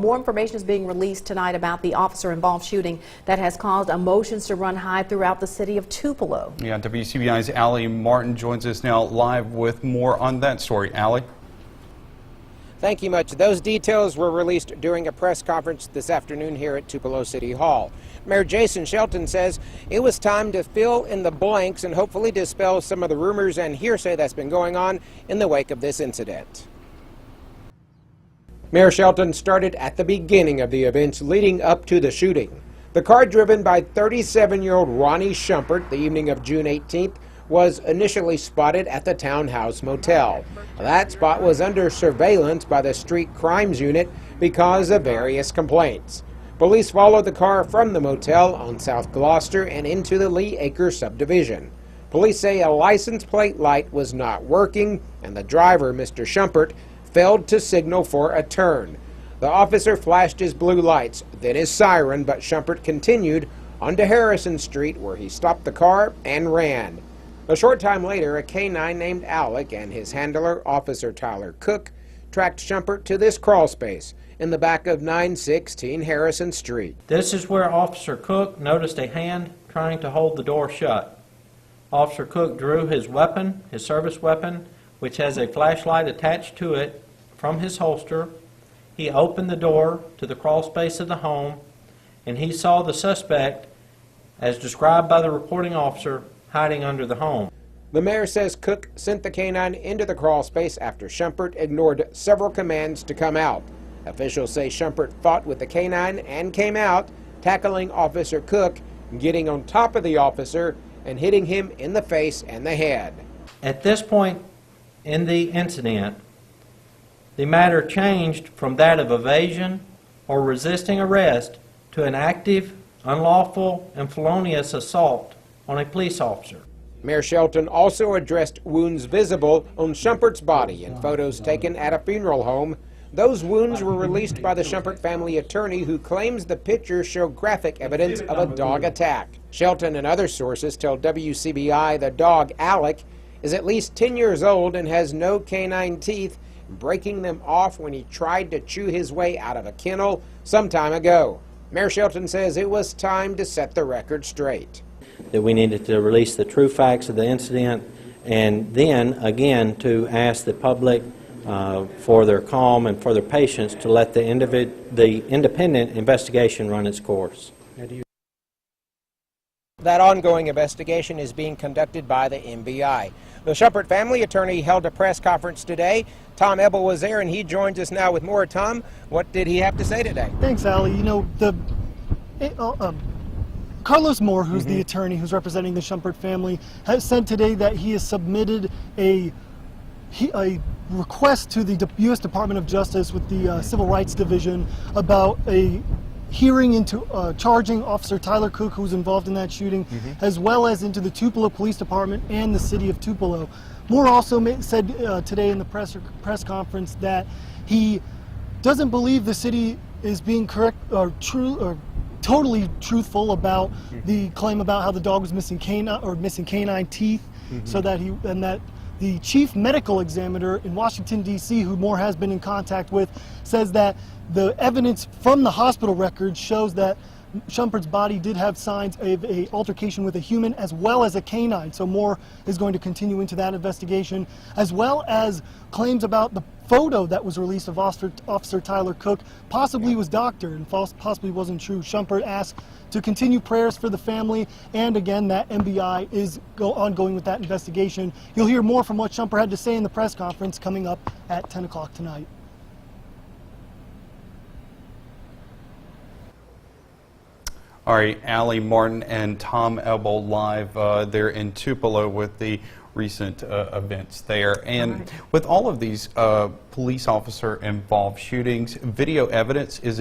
More information is being released tonight about the officer-involved shooting that has caused emotions to run high throughout the city of Tupelo. Yeah, WCBI's Allie Martin joins us now live with more on that story. Allie? Thank you much. Those details were released during a press conference this afternoon here at Tupelo City Hall. Mayor Jason Shelton says it was time to fill in the blanks and hopefully dispel some of the rumors and hearsay that's been going on in the wake of this incident. Mayor Shelton started at the beginning of the events leading up to the shooting. The car driven by 37-year-old Ronnie Shumpert the evening of June 18th was initially spotted at the Townhouse Motel. That spot was under surveillance by the Street Crimes Unit because of various complaints. Police followed the car from the motel on South Gloucester and into the Lee Acre subdivision. Police say a license plate light was not working and the driver, Mr. Shumpert, failed to signal for a turn. The officer flashed his blue lights, then his siren, but Shumpert continued onto Harrison Street where he stopped the car and ran. A short time later, a K-9 named Alec and his handler, Officer Tyler Cook, tracked Shumpert to this crawl space in the back of 916 Harrison Street. This is where Officer Cook noticed a hand trying to hold the door shut. Officer Cook drew his weapon, his service weapon, which has a flashlight attached to it, from his holster. He opened the door to the crawl space of the home, and he saw the suspect, as described by the reporting officer, hiding under the home. The mayor says Cook sent the K-9 into the crawl space after Shumpert ignored several commands to come out. Officials say Shumpert fought with the K-9 and came out, tackling Officer Cook, getting on top of the officer, and hitting him in the face and the head. At this point in the incident, the matter changed from that of evasion or resisting arrest to an active, unlawful, and felonious assault on a police officer. Mayor Shelton also addressed wounds visible on Shumpert's body in photos taken at a funeral home. Those wounds were released by the Shumpert family attorney, who claims the pictures show graphic evidence of a dog attack. Shelton and other sources tell WCBI the dog, Alec, is at least 10 years old and has no canine teeth, breaking them off when he tried to chew his way out of a kennel some time ago. Mayor Shelton says it was time to set the record straight. That we needed to release the true facts of the incident, and then again to ask the public for their calm and for their patience to let the independent investigation run its course. That ongoing investigation is being conducted by the MBI. The Shumpert family attorney held a press conference today. Tom Ebel was there, and he joins us now with more. Tom, what did he have to say today? Thanks, Allie. You know, Carlos Moore, who's the attorney who's representing the Shumpert family, has said today that he has submitted a request to the U.S. Department of Justice with the Civil Rights Division about a hearing into charging Officer Tyler Cook, who was involved in that shooting, as well as into the Tupelo Police Department and the city of Tupelo. Moore also said today in the press conference that he doesn't believe the city is being totally truthful about the claim about how the dog was missing canine teeth, so that that the chief medical examiner in Washington, D.C., who Moore has been in contact with, says that the evidence from the hospital records shows that Shumpert's body did have signs of an altercation with a human as well as a canine. So Moore is going to continue into that investigation, as well as claims about the photo that was released of Officer Tyler Cook possibly was doctored and possibly wasn't true. Shumpert asked to continue prayers for the family, and again that MBI is ongoing with that investigation. You'll hear more from what Shumpert had to say in the press conference coming up at 10 o'clock tonight. All right, Allie Martin and Tom Ebel live there in Tupelo with the recent events there. And with all of these police officer involved shootings, video evidence is